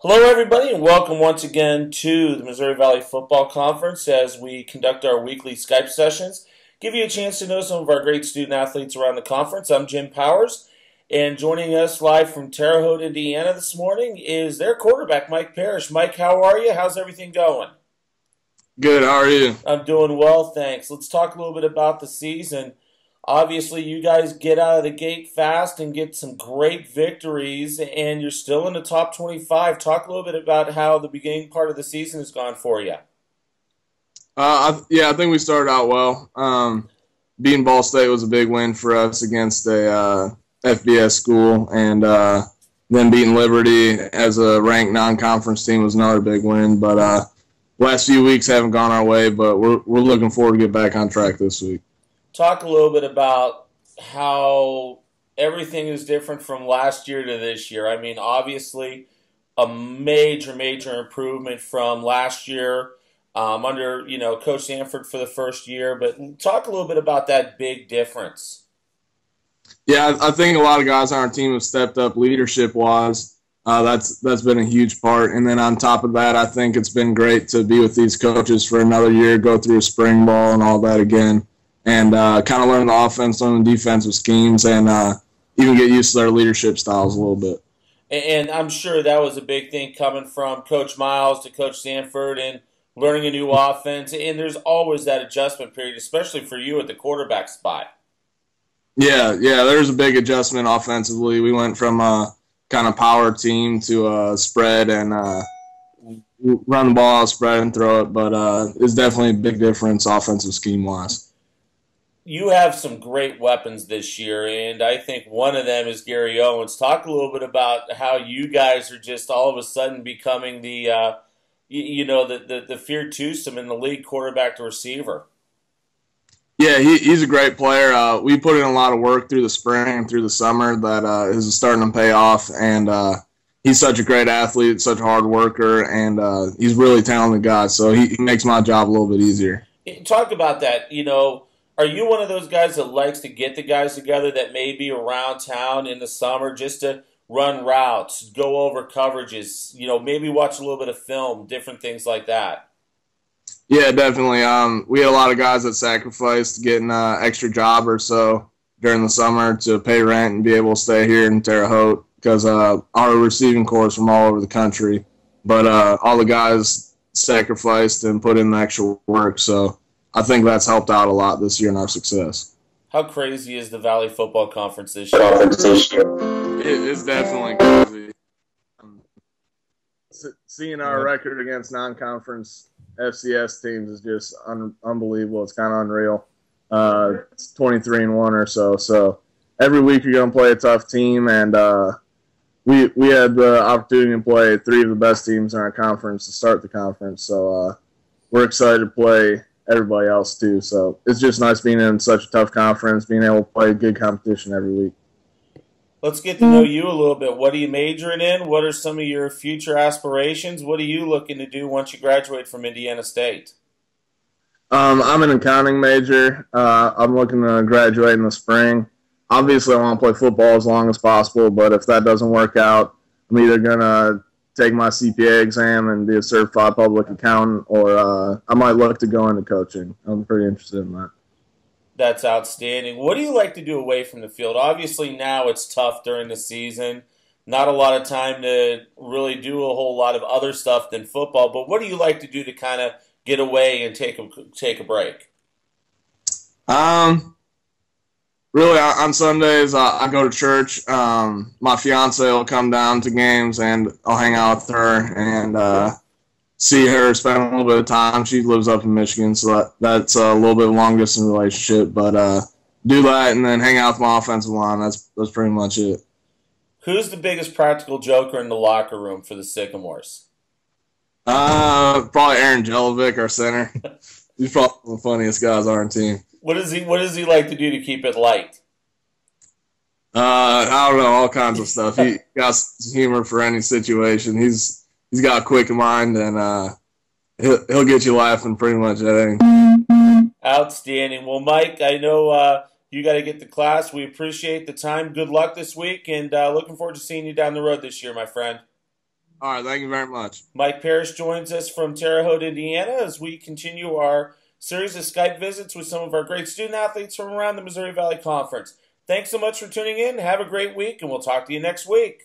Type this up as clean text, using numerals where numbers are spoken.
Hello, everybody, and welcome once again to the Missouri Valley Football Conference as we conduct our weekly Skype sessions. Give you a chance to know some of our great student athletes around the conference. I'm Jim Powers, and joining us live from Terre Haute, Indiana this morning is their quarterback, Mike Parrish. Mike, how are you? How's everything going? Good, how are you? I'm doing well, thanks. Let's talk a little bit about the season. Obviously, you guys get out of the gate fast and get some great victories, and you're still in the top 25. Talk a little bit about how the beginning part of the season has gone for you. I think we started out well. Beating Ball State was a big win for us against a FBS school, and then beating Liberty as a ranked non-conference team was another big win. But last few weeks haven't gone our way, but we're looking forward to get back on track this week. Talk a little bit about how everything is different from last year to this year. I mean, obviously, a major improvement from last year under Coach Sanford for the first year. But talk a little bit about that big difference. Yeah, I think a lot of guys on our team have stepped up leadership-wise. That's been a huge part. And then on top of that, I think it's been great to be with these coaches for another year, go through a spring ball and all that again. And kind of learn the offense, learn the defensive schemes, and even get used to their leadership styles a little bit. And I'm sure that was a big thing coming from Coach Miles to Coach Sanford and learning a new offense. And there's always that adjustment period, especially for you at the quarterback spot. Yeah, there's a big adjustment offensively. We went from a kind of power team to a spread and run the ball, spread and throw it. But it's definitely a big difference offensive scheme-wise. You have some great weapons this year, and I think one of them is Gary Owens. Talk a little bit about how you guys are just all of a sudden becoming the feared twosome in the league, quarterback to receiver. Yeah, he's a great player. We put in a lot of work through the spring and through the summer that is starting to pay off, and he's such a great athlete, such a hard worker, and he's a really talented guy, so he makes my job a little bit easier. Talk about that, Are you one of those guys that likes to get the guys together that may be around town in the summer just to run routes, go over coverages, maybe watch a little bit of film, different things like that? Yeah, definitely. We had a lot of guys that sacrificed getting an extra job or so during the summer to pay rent and be able to stay here in Terre Haute because our receiving corps is from all over the country. But all the guys sacrificed and put in the extra work, so I think that's helped out a lot this year in our success. How crazy is the Valley Football Conference this year? It's definitely crazy. Seeing our record against non-conference FCS teams is just unbelievable. It's kind of unreal. It's 23-1 or so. So every week you're going to play a tough team, and we had the opportunity to play three of the best teams in our conference to start the conference. So we're excited to play everybody else too. So it's just nice being in such a tough conference, being able to play good competition every week. Let's get to know you a little bit. What are you majoring in? What are some of your future aspirations? What are you looking to do once you graduate from Indiana State? I'm an accounting major. I'm looking to graduate in the spring. Obviously, I want to play football as long as possible, but if that doesn't work out, I'm either going to take my CPA exam and be a certified public accountant, or I might look to go into coaching. I'm pretty interested in that. That's outstanding. What do you like to do away from the field? Obviously, now it's tough during the season. Not a lot of time to really do a whole lot of other stuff than football, but what do you like to do to kind of get away and take a break? Really, on Sundays, I go to church. My fiance will come down to games, and I'll hang out with her and see her, spend a little bit of time. She lives up in Michigan, so that's a little bit of a long-distance relationship. But do that and then hang out with my offensive line. That's pretty much it. Who's the biggest practical joker in the locker room for the Sycamores? Probably Aaron Jelovic, our center. He's probably the funniest guys on our team. What does he like to do to keep it light? I don't know, all kinds of stuff. He got humor for any situation. He's got a quick mind, and he'll get you laughing pretty much at anything. Outstanding. Well, Mike, I know you got to get to class. We appreciate the time. Good luck this week, and looking forward to seeing you down the road this year, my friend. All right, thank you very much. Mike Parrish joins us from Terre Haute, Indiana, as we continue our series of Skype visits with some of our great student athletes from around the Missouri Valley Conference. Thanks so much for tuning in. Have a great week, and we'll talk to you next week.